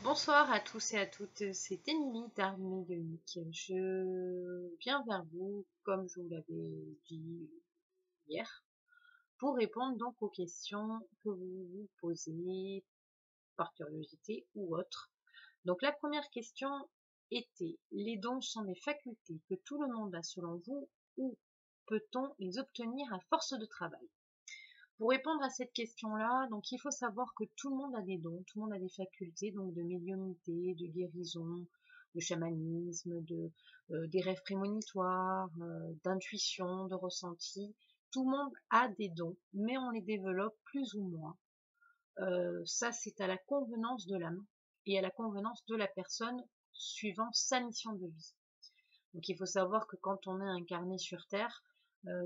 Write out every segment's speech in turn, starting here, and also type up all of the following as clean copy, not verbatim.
Bonsoir à tous et à toutes, c'est Émilie d'Art Médiumnique. Je viens vers vous, comme je vous l'avais dit hier, pour répondre donc aux questions que vous vous posez par curiosité ou autre. Donc la première question était, les dons sont des facultés que tout le monde a selon vous, ou peut-on les obtenir à force de travail? Pour répondre à cette question-là, donc il faut savoir que tout le monde a des dons, tout le monde a des facultés, donc de médiumnité, de guérison, de chamanisme, des rêves prémonitoires, d'intuition, de ressenti. Tout le monde a des dons, mais on les développe plus ou moins. Ça, c'est à la convenance de l'âme et à la convenance de la personne suivant sa mission de vie. Donc il faut savoir que quand on est incarné sur Terre,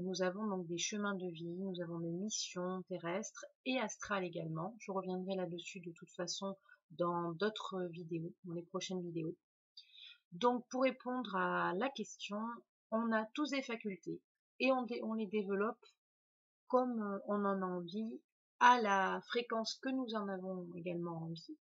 nous avons donc des chemins de vie, nous avons des missions terrestres et astrales également. Je reviendrai là-dessus de toute façon dans d'autres vidéos, dans les prochaines vidéos. Donc pour répondre à la question, on a tous des facultés et on les développe comme on en a envie, à la fréquence que nous en avons également envie.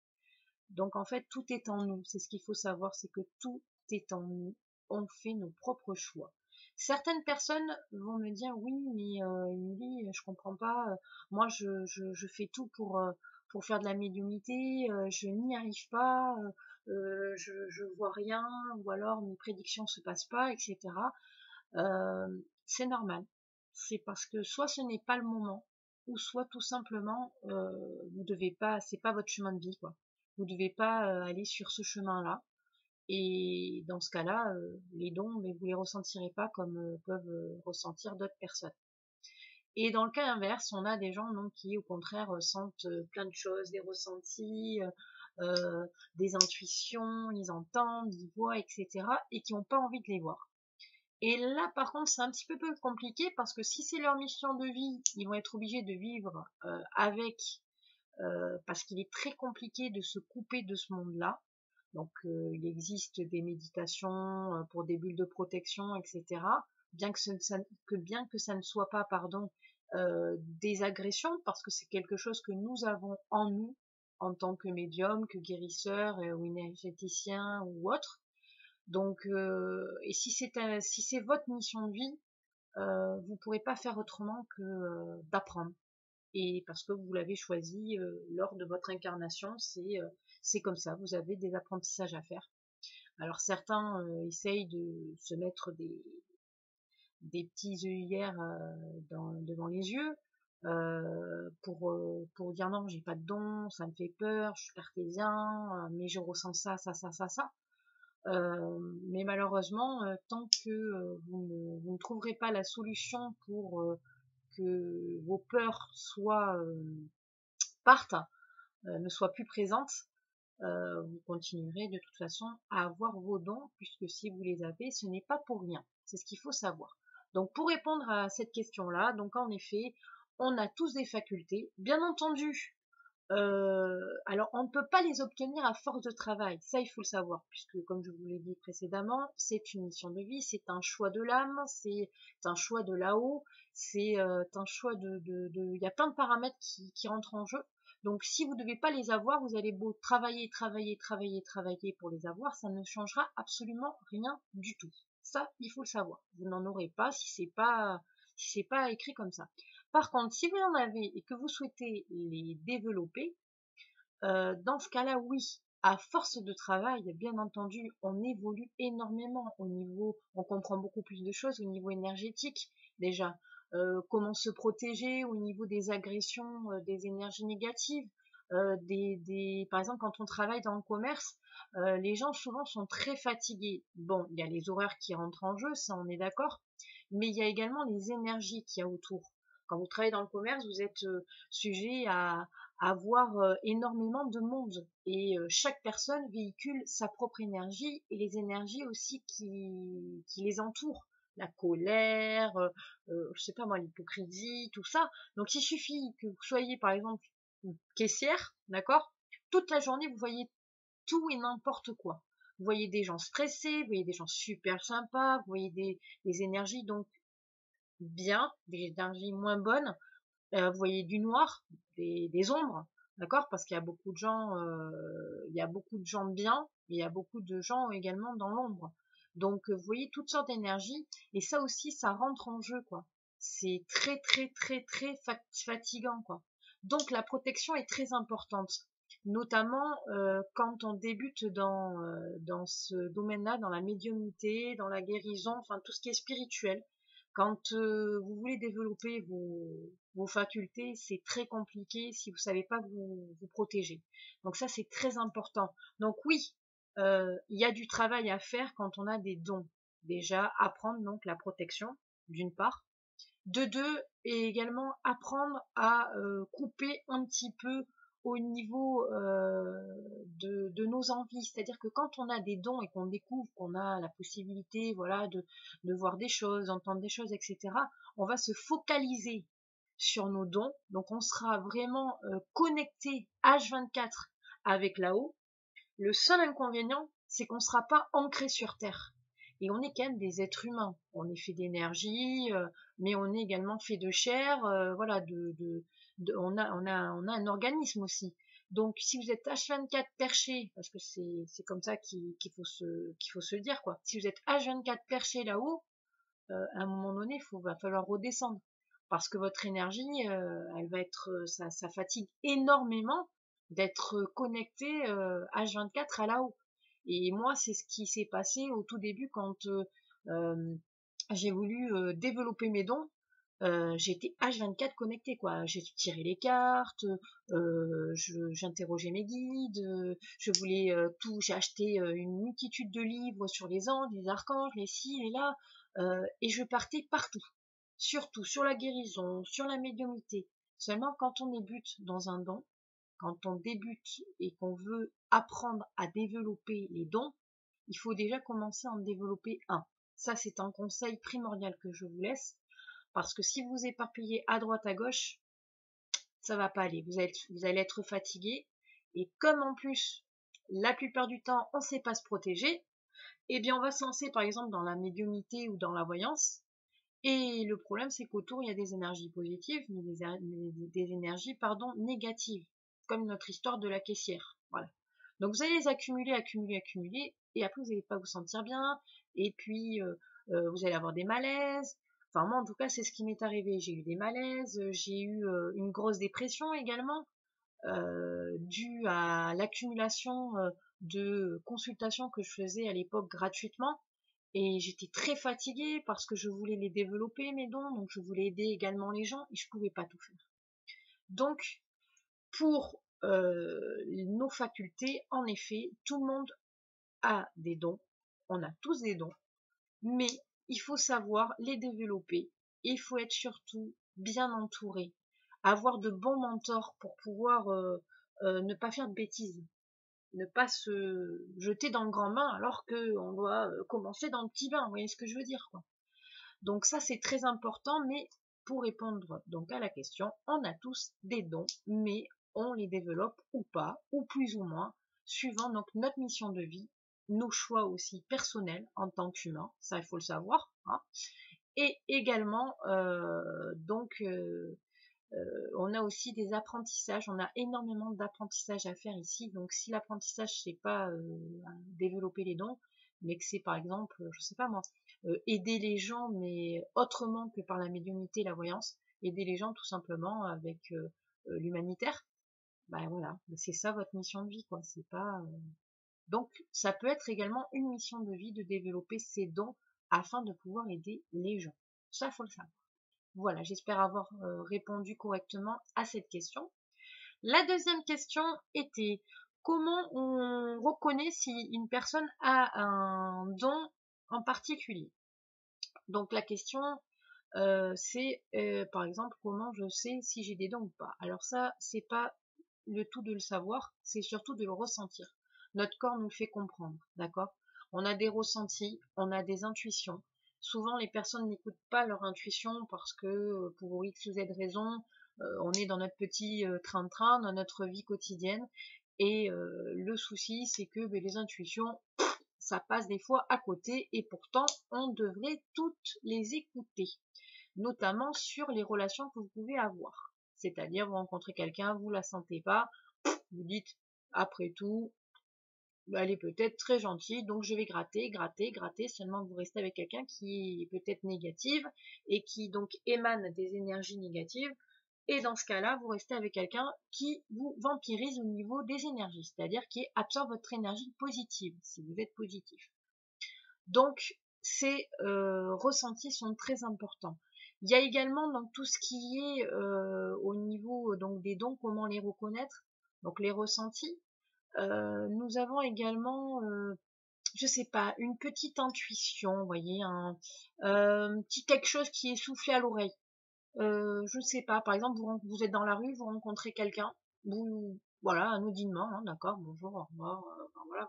Donc en fait, tout est en nous. C'est ce qu'il faut savoir, c'est que tout est en nous. On fait nos propres choix. Certaines personnes vont me dire oui, mais Émilie, je comprends pas. Moi, je fais tout pour faire de la médiumnité. Je n'y arrive pas. Je vois rien, ou alors mes prédictions se passent pas, etc. C'est normal. C'est parce que soit ce n'est pas le moment, ou soit tout simplement vous devez pas, c'est pas votre chemin de vie, quoi. Vous devez pas aller sur ce chemin-là. Et dans ce cas-là, les dons, mais vous les ressentirez pas comme peuvent ressentir d'autres personnes. Et dans le cas inverse, on a des gens donc qui au contraire sentent plein de choses, des ressentis, des intuitions, ils entendent, ils voient, etc. et qui n'ont pas envie de les voir. Et là, par contre, c'est un petit peu plus compliqué parce que si c'est leur mission de vie, ils vont être obligés de vivre avec, parce qu'il est très compliqué de se couper de ce monde-là. Donc, il existe des méditations pour des bulles de protection, etc. Bien que ça ne soit pas, pardon, des agressions, parce que c'est quelque chose que nous avons en nous, en tant que médium, que guérisseur ou énergéticien ou autre. Donc, et si c'est votre mission de vie, vous pourrez pas faire autrement que d'apprendre. Et parce que vous l'avez choisi lors de votre incarnation, c'est comme ça. Vous avez des apprentissages à faire. Alors certains essayent de se mettre des petits œillères devant les yeux pour dire non, j'ai pas de don, ça me fait peur, je suis cartésien, mais je ressens ça, ça, ça, ça, ça. Mais malheureusement, tant que vous ne trouverez pas la solution pour que vos peurs partent, ne soient plus présentes, vous continuerez de toute façon à avoir vos dons, puisque si vous les avez, ce n'est pas pour rien. C'est ce qu'il faut savoir. Donc pour répondre à cette question-là, donc en effet, on a tous des facultés. Bien entendu, alors, on ne peut pas les obtenir à force de travail, ça il faut le savoir, puisque comme je vous l'ai dit précédemment, c'est une mission de vie, c'est un choix de l'âme, c'est un choix de là-haut, c'est un choix il y a plein de paramètres qui rentrent en jeu. Donc si vous ne devez pas les avoir, vous allez beau travailler, travailler, travailler, travailler pour les avoir, ça ne changera absolument rien du tout. Ça, il faut le savoir. Vous n'en aurez pas si c'est pas écrit comme ça. Par contre, si vous en avez et que vous souhaitez les développer, dans ce cas-là, oui, à force de travail, bien entendu, on évolue énormément au niveau, on comprend beaucoup plus de choses au niveau énergétique, déjà. Comment se protéger au niveau des agressions, des énergies négatives, par exemple, quand on travaille dans le commerce, les gens souvent sont très fatigués. Bon, il y a les horaires qui rentrent en jeu, ça on est d'accord, mais il y a également les énergies qu'il y a autour. Quand vous travaillez dans le commerce, vous êtes sujet à avoir énormément de monde et chaque personne véhicule sa propre énergie et les énergies aussi qui les entourent, la colère, je sais pas moi, l'hypocrisie, tout ça. Donc il suffit que vous soyez par exemple une caissière, d'accord, toute la journée vous voyez tout et n'importe quoi. Vous voyez des gens stressés, vous voyez des gens super sympas, vous voyez des énergies donc bien, des énergies moins bonnes, vous voyez du noir, des ombres, d'accord, parce qu'il y a beaucoup de gens, il y a beaucoup de gens bien, mais il y a beaucoup de gens également dans l'ombre. Donc, vous voyez toutes sortes d'énergies, et ça aussi, ça rentre en jeu, quoi. C'est très, très, très, très fatigant, quoi. Donc, la protection est très importante, notamment quand on débute dans ce domaine-là, dans la médiumnité, dans la guérison, enfin tout ce qui est spirituel. Quand vous voulez développer vos facultés, c'est très compliqué si vous savez pas vous protéger. Donc ça, c'est très important. Donc oui, il y a du travail à faire quand on a des dons. Déjà, apprendre donc la protection, d'une part. De deux, et également apprendre à couper un petit peu au niveau de nos envies. C'est-à-dire que quand on a des dons et qu'on découvre qu'on a la possibilité, voilà, de voir des choses, d'entendre des choses, etc., on va se focaliser sur nos dons. Donc on sera vraiment connecté H24 avec là-haut. Le seul inconvénient, c'est qu'on ne sera pas ancré sur Terre. Et on est quand même des êtres humains. On est fait d'énergie, mais on est également fait de chair, voilà, on a un organisme aussi. Donc, si vous êtes H24 perché, parce que c'est comme ça qu'il faut se le dire, quoi. Si vous êtes H24 perché là-haut, à un moment donné, va falloir redescendre. Parce que votre énergie, elle va être, ça fatigue énormément d'être connecté H24 à là-haut. Et moi, c'est ce qui s'est passé au tout début quand j'ai voulu développer mes dons. J'étais H24 connecté, quoi. J'ai tiré les cartes, j'interrogeais mes guides, je voulais tout. J'ai acheté une multitude de livres sur les anges, les archanges, les ci, les là, et je partais partout, surtout sur la guérison, sur la médiumnité. Seulement, quand on débute dans un don, quand on débute et qu'on veut apprendre à développer les dons, il faut déjà commencer à en développer un. Ça, c'est un conseil primordial que je vous laisse, parce que si vous éparpillez à droite, à gauche, ça va pas aller. Vous allez être fatigué. Et comme en plus, la plupart du temps, on ne sait pas se protéger, eh bien, on va se lancer par exemple dans la médiumnité ou dans la voyance. Et le problème, c'est qu'autour, il y a des énergies positives, mais des énergies, pardon, négatives, comme notre histoire de la caissière. Voilà. Donc, vous allez les accumuler, accumuler, accumuler, et après, vous n'allez pas vous sentir bien, et puis, vous allez avoir des malaises. Enfin, moi, en tout cas, c'est ce qui m'est arrivé. J'ai eu des malaises, j'ai eu une grosse dépression également, due à l'accumulation de consultations que je faisais à l'époque gratuitement. Et j'étais très fatiguée parce que je voulais les développer, mes dons, donc je voulais aider également les gens et je pouvais pas tout faire. Donc, pour nos facultés, en effet, tout le monde a des dons, on a tous des dons, mais il faut savoir les développer et il faut être surtout bien entouré, avoir de bons mentors pour pouvoir ne pas faire de bêtises, ne pas se jeter dans le grand bain alors qu'on doit commencer dans le petit bain, vous voyez ce que je veux dire, quoi. Donc ça, c'est très important, mais pour répondre donc à la question, on a tous des dons, mais on les développe ou pas, ou plus ou moins, suivant donc notre mission de vie, nos choix aussi personnels en tant qu'humain, ça il faut le savoir, hein. Et également, on a aussi des apprentissages, on a énormément d'apprentissages à faire ici, donc si l'apprentissage c'est pas développer les dons, mais que c'est par exemple, je sais pas moi, aider les gens, mais autrement que par la médiumnité et la voyance, aider les gens tout simplement avec l'humanitaire, ben voilà, c'est ça votre mission de vie, quoi, c'est pas... Donc ça peut être également une mission de vie de développer ses dons afin de pouvoir aider les gens, ça faut le savoir. Voilà, j'espère avoir répondu correctement à cette question. La deuxième question était comment on reconnaît si une personne a un don en particulier. Donc la question c'est par exemple comment je sais si j'ai des dons ou pas. Alors ça, c'est pas le tout de le savoir, c'est surtout de le ressentir. Notre corps nous le fait comprendre, d'accord? On a des ressentis, on a des intuitions. Souvent, les personnes n'écoutent pas leur intuition parce que pour X ou Z raison, on est dans notre petit train-train, dans notre vie quotidienne. Et le souci, c'est que les intuitions, ça passe des fois à côté et pourtant, on devrait toutes les écouter, notamment sur les relations que vous pouvez avoir. C'est-à-dire, vous rencontrez quelqu'un, vous la sentez pas, vous dites, après tout, elle est peut-être très gentille, donc je vais gratter, gratter, gratter, seulement vous restez avec quelqu'un qui est peut-être négative et qui donc émane des énergies négatives. Et dans ce cas-là, vous restez avec quelqu'un qui vous vampirise au niveau des énergies, c'est-à-dire qui absorbe votre énergie positive, si vous êtes positif. Donc, ces ressentis sont très importants. Il y a également donc tout ce qui est au niveau donc des dons, comment les reconnaître, donc les ressentis. Nous avons également, je sais pas, une petite intuition, vous voyez, un petit quelque chose qui est soufflé à l'oreille. Je sais pas, par exemple, vous êtes dans la rue, vous rencontrez quelqu'un, vous, voilà, anodinement, hein, d'accord, bonjour, au revoir, enfin, voilà,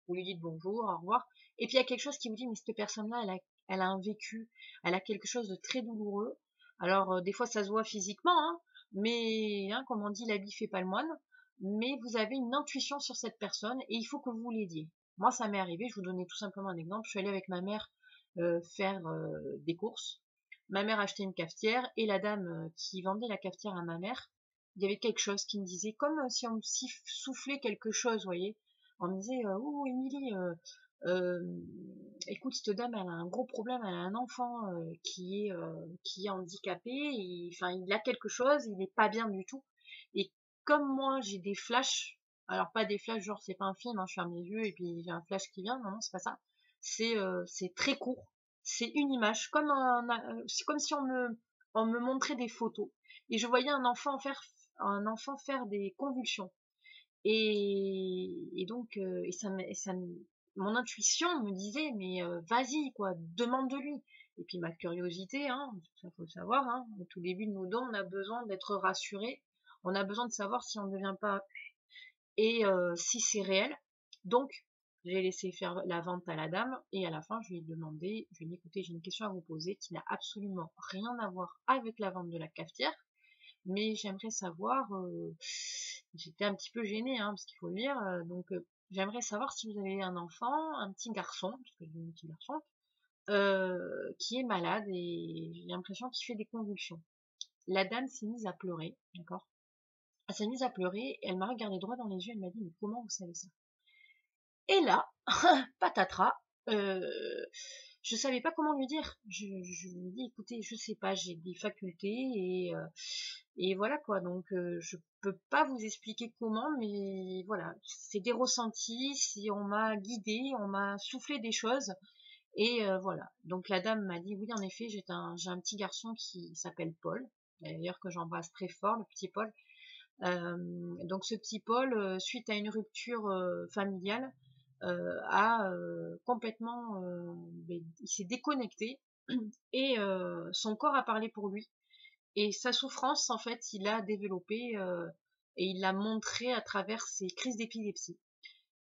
vous lui dites bonjour, au revoir, et puis il y a quelque chose qui vous dit, mais cette personne-là, elle a un vécu, elle a quelque chose de très douloureux. Alors, des fois, ça se voit physiquement, hein, mais, hein, comme on dit, l'habit fait pas le moine, mais vous avez une intuition sur cette personne, et il faut que vous l'aidiez. Moi, ça m'est arrivé, je vous donnais tout simplement un exemple, je suis allée avec ma mère faire des courses. Ma mère achetait une cafetière et la dame qui vendait la cafetière à ma mère, il y avait quelque chose qui me disait, comme si on me soufflait quelque chose, vous voyez. On me disait, oh Émilie, écoute, cette dame, elle a un gros problème, elle a un enfant qui est handicapé, enfin, il a quelque chose, il n'est pas bien du tout. Et comme moi, j'ai des flashs, alors pas des flashs, genre c'est pas un film, hein, je ferme les yeux et puis j'ai un flash qui vient, non, non, c'est pas ça. C'est très court, c'est une image, c'est comme si on me montrait des photos. Et je voyais un enfant faire des convulsions. Et donc, mon intuition me disait, mais vas-y, quoi, demande de lui. Et puis ma curiosité, hein, ça faut le savoir, hein, au tout début de nos dons, on a besoin d'être rassuré, on a besoin de savoir si on ne devient pas et si c'est réel. Donc, j'ai laissé faire la vente à la dame et à la fin, je lui ai demandé, je lui ai dit, écoutez, j'ai une question à vous poser qui n'a absolument rien à voir avec la vente de la cafetière, mais j'aimerais savoir, j'étais un petit peu gênée, hein, parce qu'il faut le dire, donc j'aimerais savoir si vous avez un enfant, un petit garçon, parce que j'ai un petit garçon, qui est malade et j'ai l'impression qu'il fait des convulsions. La dame s'est mise à pleurer, d'accord. Elle s'est mise à pleurer, et elle m'a regardé droit dans les yeux, elle m'a dit, mais comment vous savez ça? Et là, patatras, je savais pas comment lui dire. Je lui ai dit, écoutez, je sais pas, j'ai des facultés et voilà quoi. Donc je peux pas vous expliquer comment, mais voilà, c'est des ressentis. Si on m'a guidé, on m'a soufflé des choses et voilà. Donc la dame m'a dit, oui, en effet, j'ai un petit garçon qui s'appelle Paul. D'ailleurs que j'embrasse très fort, le petit Paul. Donc ce petit Paul, suite à une rupture familiale, a complètement, il s'est déconnecté et son corps a parlé pour lui. Et sa souffrance, en fait, il l'a développée et il l'a montré à travers ses crises d'épilepsie.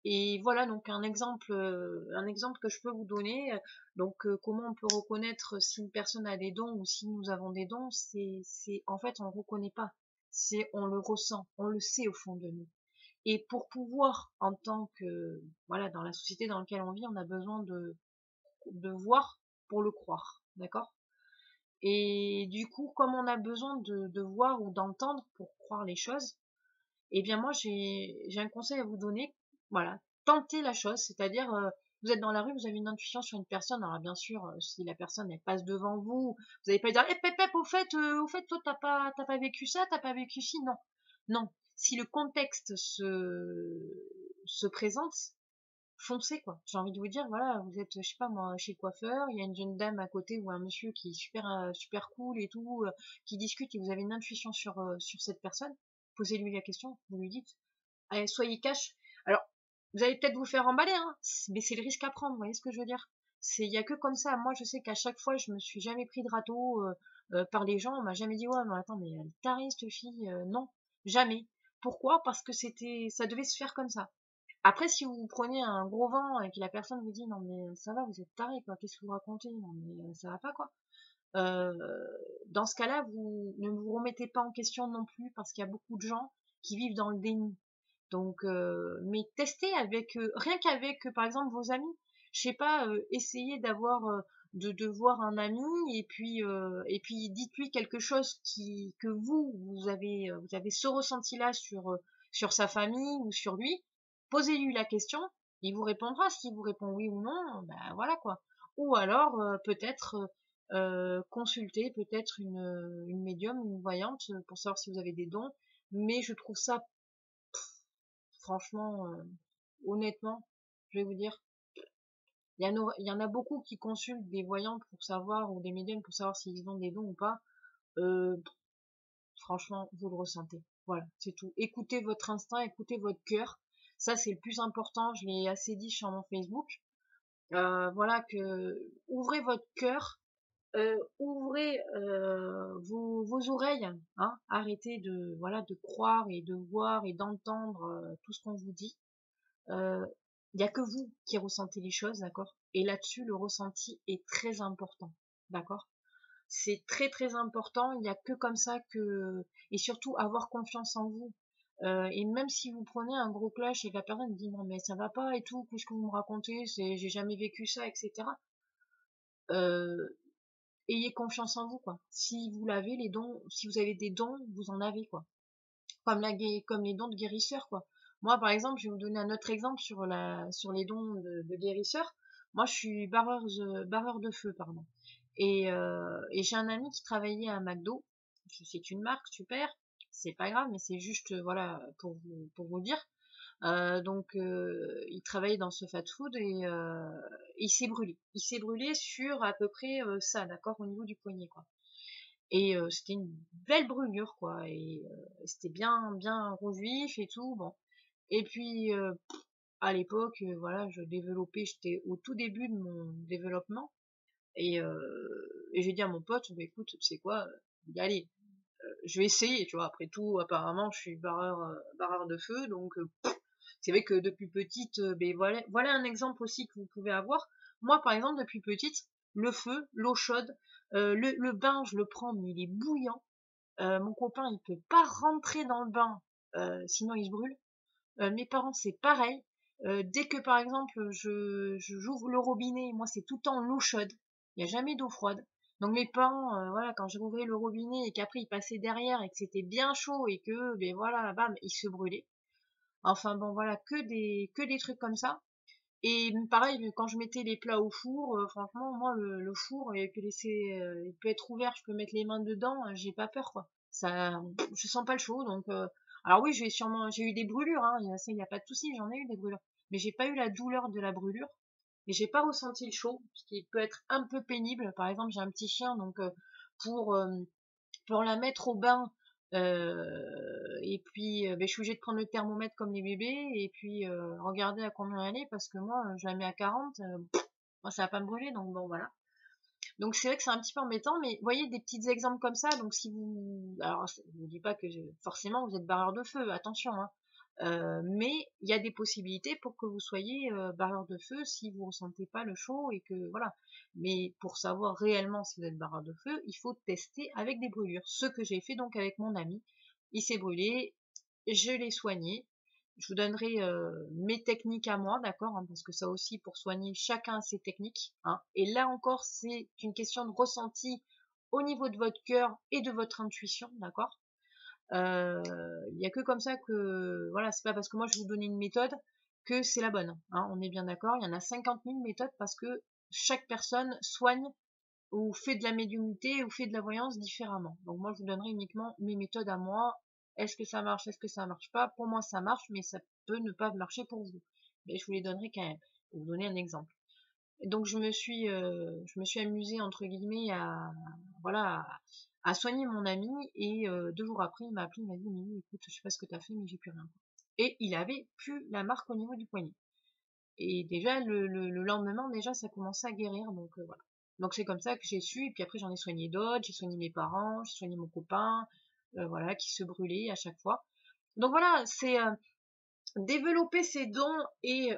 Et voilà donc un exemple que je peux vous donner. Donc comment on peut reconnaître si une personne a des dons ou si nous avons des dons, c'est en fait on ne reconnaît pas, c'est on le ressent, on le sait au fond de nous. Et pour pouvoir, en tant que voilà, dans la société dans laquelle on vit, on a besoin de voir pour le croire, d'accord? Et du coup, comme on a besoin de voir ou d'entendre pour croire les choses, eh bien moi j'ai un conseil à vous donner. Voilà, tentez la chose, c'est-à-dire vous êtes dans la rue, vous avez une intuition sur une personne. Alors bien sûr, si la personne elle passe devant vous, vous n'allez pas lui dire, eh pep, au fait, toi t'as pas vécu ça, t'as pas vécu ci, non, non. Si le contexte se présente, foncez quoi. J'ai envie de vous dire, voilà, vous êtes, je sais pas moi, chez le coiffeur, il y a une jeune dame à côté ou un monsieur qui est super cool et tout, qui discute et vous avez une intuition sur cette personne, posez-lui la question, vous lui dites, allez, soyez cash. Alors, vous allez peut-être vous faire emballer, hein, mais c'est le risque à prendre, vous voyez ce que je veux dire? Il y a que comme ça. Moi, je sais qu'à chaque fois, je me suis jamais pris de râteau par les gens. On m'a jamais dit, ouais, mais attends, mais elle est tarée, cette fille. Non, jamais. Pourquoi? Parce que ça devait se faire comme ça. Après, si vous prenez un gros vent et que la personne vous dit, non, mais ça va, vous êtes taré, quoi. Qu'est-ce que vous racontez? Non, mais ça va pas, quoi. Euh, Dans ce cas-là, vous ne vous remettez pas en question non plus parce qu'il y a beaucoup de gens qui vivent dans le déni. Donc, mais testez avec, rien qu'avec, par exemple, vos amis. Je sais pas, essayez de voir un ami et puis dites-lui quelque chose que vous avez ce ressenti-là sur sa famille ou sur lui. posez-lui la question, il vous répondra. S'il vous répond oui ou non, ben voilà quoi. Ou alors peut-être consulter peut-être une médium, une voyante pour savoir si vous avez des dons. Mais je trouve ça franchement, honnêtement, je vais vous dire, il y en a beaucoup qui consultent des voyants pour savoir, ou des médiums pour savoir s'ils ont des dons ou pas. Euh, Franchement, vous le ressentez. Voilà, c'est tout. Écoutez votre instinct, écoutez votre cœur. Ça, c'est le plus important. Je l'ai assez dit sur mon Facebook. Voilà que ouvrez votre cœur, ouvrez vos oreilles. Hein, arrêtez de voilà de croire et de voir et d'entendre tout ce qu'on vous dit. Il n'y a que vous qui ressentez les choses, d'accord? Et là-dessus, le ressenti est très important, d'accord? C'est très très important, il n'y a que comme ça que... Et surtout, avoir confiance en vous. Et même si vous prenez un gros clash et que la personne dit non mais ça va pas et tout, qu'est-ce que vous me racontez, j'ai jamais vécu ça, etc. Euh, Ayez confiance en vous, quoi. Si vous l'avez, les dons, si vous avez des dons, vous en avez, quoi. Comme les dons de guérisseur, quoi. Moi, par exemple, je vais vous donner un autre exemple sur les dons de guérisseur. Moi, je suis barreur de feu, pardon. Et j'ai un ami qui travaillait à McDo. C'est une marque, super. C'est pas grave, mais c'est juste, voilà, pour vous dire. Il travaillait dans ce fast-food et il s'est brûlé. Il s'est brûlé sur à peu près ça, d'accord, au niveau du poignet, quoi. Et c'était une belle brûlure, quoi. Et c'était bien, bien rouge vif et tout. Bon. Et puis, à l'époque, voilà, j'étais au tout début de mon développement. Et j'ai dit à mon pote, bah, écoute, tu sais quoi, allez, je vais essayer, tu vois. Après tout, apparemment, je suis barreur de feu, donc c'est vrai que depuis petite, ben voilà un exemple aussi que vous pouvez avoir. Moi, par exemple, depuis petite, le feu, l'eau chaude, le bain, je le prends, mais il est bouillant. Mon copain, il peut pas rentrer dans le bain, sinon il se brûle. Mes parents, c'est pareil. Dès que, par exemple, j'ouvre le robinet, moi, c'est tout le temps l'eau chaude. Il n'y a jamais d'eau froide. Donc mes parents, voilà, quand je rouvrais le robinet et qu'après ils passaient derrière et que c'était bien chaud et que, ben voilà, bam, ils se brûlaient. Enfin bon, voilà, que des trucs comme ça. Et pareil, quand je mettais les plats au four, franchement, moi, le four, il peut être ouvert, je peux mettre les mains dedans, j'ai pas peur, quoi. Ça, je sens pas le chaud, donc, alors oui, j'ai eu des brûlures, hein, il y a pas de souci, j'en ai eu des brûlures. Mais j'ai pas eu la douleur de la brûlure, et j'ai pas ressenti le chaud, ce qui peut être un peu pénible. Par exemple, j'ai un petit chien, donc, pour, euh, pour la mettre au bain, et puis ben, je suis obligée de prendre le thermomètre comme les bébés et puis regarder à combien elle est parce que moi je la mets à 40, moi ça va pas me brûler, donc bon voilà. Donc c'est vrai que c'est un petit peu embêtant, mais vous voyez des petits exemples comme ça. Donc si vous, alors je vous dis pas que forcément vous êtes barreur de feu, attention, hein. Mais il y a des possibilités pour que vous soyez barreur de feu si vous ressentez pas le chaud et que voilà. Mais pour savoir réellement si vous êtes barreur de feu, il faut tester avec des brûlures. Ce que j'ai fait donc avec mon ami, il s'est brûlé, je l'ai soigné. Je vous donnerai mes techniques à moi, d'accord, hein, parce que ça aussi, pour soigner, chacun a ses techniques. Hein. Et là encore, c'est une question de ressenti au niveau de votre cœur et de votre intuition, d'accord. Il y a que comme ça que, voilà, c'est pas parce que moi je vous donne une méthode que c'est la bonne. Hein, on est bien d'accord. Il y en a 50 000 méthodes parce que chaque personne soigne ou fait de la médiumnité ou fait de la voyance différemment. Donc moi je vous donnerai uniquement mes méthodes à moi. Est-ce que ça marche, est-ce que ça marche pas? Pour moi ça marche, mais ça peut ne pas marcher pour vous. Mais je vous les donnerai quand même, pour vous donner un exemple. Et donc je me suis amusée entre guillemets à voilà à soigner mon ami et 2 jours après il m'a appelé, il m'a dit Mimi, écoute, je sais pas ce que t'as fait, mais j'ai plus rien. Et il avait plus la marque au niveau du poignet. Et déjà le lendemain déjà ça commençait à guérir, donc voilà. Donc c'est comme ça que j'ai su, et puis après j'en ai soigné d'autres, j'ai soigné mes parents, j'ai soigné mon copain, voilà, qui se brûlait à chaque fois. Donc voilà, c'est développer ses dons et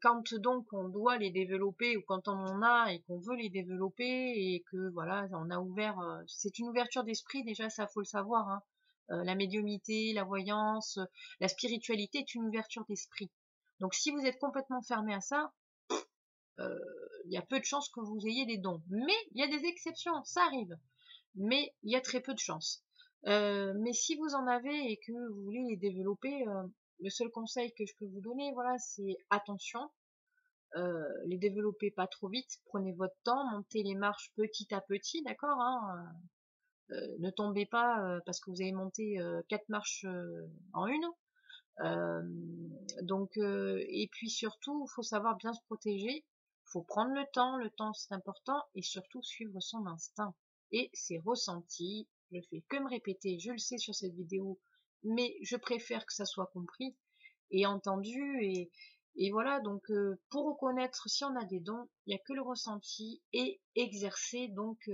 quand donc on doit les développer ou quand on en a et qu'on veut les développer et que voilà, on a ouvert, c'est une ouverture d'esprit déjà, ça faut le savoir, hein. La médiumnité, la voyance, la spiritualité est une ouverture d'esprit. Donc si vous êtes complètement fermé à ça, il y a peu de chances que vous ayez des dons. Mais il y a des exceptions, ça arrive. Mais il y a très peu de chances. Mais si vous en avez et que vous voulez les développer, le seul conseil que je peux vous donner, voilà, c'est attention. Les développez pas trop vite, prenez votre temps, montez les marches petit à petit, d'accord, hein, ne tombez pas parce que vous avez monté 4 marches en une. Et puis surtout, il faut savoir bien se protéger, faut prendre le temps c'est important, et surtout suivre son instinct et ses ressentis. Je fais que me répéter, je le sais sur cette vidéo, mais je préfère que ça soit compris et entendu, et voilà. Donc pour reconnaître si on a des dons, il n'y a que le ressenti, et exercer donc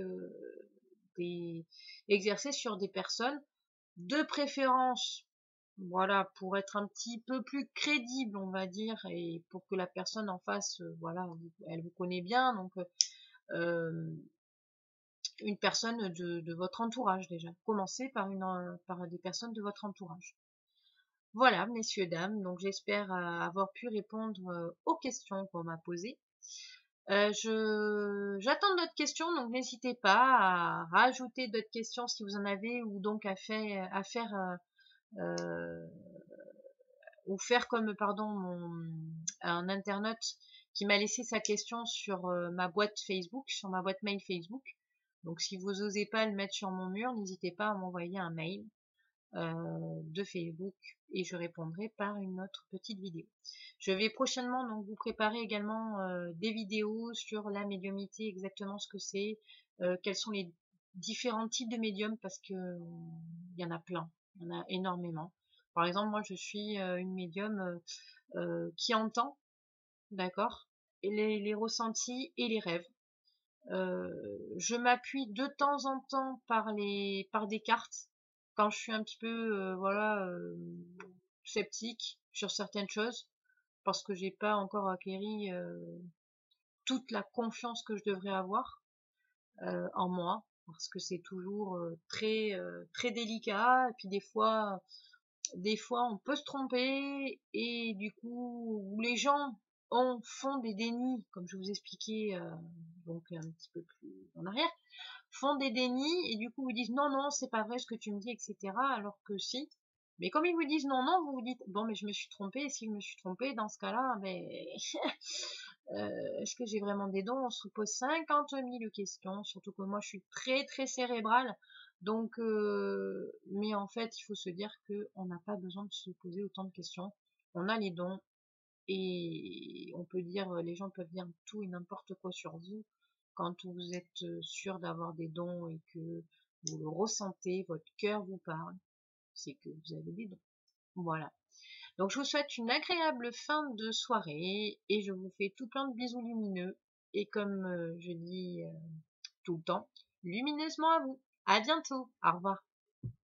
exercer sur des personnes de préférence, voilà, pour être un petit peu plus crédible, on va dire, et pour que la personne en face, voilà, elle vous connaît bien, donc une personne de votre entourage déjà. Commencez par par des personnes de votre entourage. Voilà, messieurs, dames, donc j'espère avoir pu répondre aux questions qu'on m'a posées. J'attends d'autres questions, donc n'hésitez pas à rajouter d'autres questions si vous en avez, ou donc à faire ou faire comme, pardon, un internaute qui m'a laissé sa question sur ma boîte Facebook, sur ma boîte mail Facebook. Donc si vous osez pas le mettre sur mon mur, n'hésitez pas à m'envoyer un mail de Facebook, et je répondrai par une autre petite vidéo. Je vais prochainement donc vous préparer également des vidéos sur la médiumnité, exactement ce que c'est, quels sont les différents types de médiums, parce que il y en a plein, il y en a énormément. Par exemple, moi je suis une médium qui entend, d'accord, et les ressentis et les rêves. Je m'appuie de temps en temps par des cartes quand je suis un petit peu voilà, sceptique sur certaines choses, parce que j'ai pas encore acquéri toute la confiance que je devrais avoir en moi, parce que c'est toujours très délicat, et puis des fois on peut se tromper, et du coup les gens font des dénis, comme je vous expliquais donc un petit peu plus en arrière, font des dénis, et du coup vous disent non non c'est pas vrai ce que tu me dis, etc., alors que si. Mais comme ils vous disent non non, vous vous dites bon, mais je me suis trompée, et si je me suis trompée dans ce cas-là, mais est-ce que j'ai vraiment des dons? On se pose 50 000 questions, surtout que moi je suis très cérébrale, donc mais en fait il faut se dire que on n'a pas besoin de se poser autant de questions. On a les dons, et on peut dire, les gens peuvent dire tout et n'importe quoi sur vous. Quand vous êtes sûr d'avoir des dons et que vous le ressentez, votre cœur vous parle, c'est que vous avez des dons. Voilà. Donc je vous souhaite une agréable fin de soirée, et je vous fais tout plein de bisous lumineux, et comme je dis tout le temps, lumineusement à vous. À bientôt. Au revoir.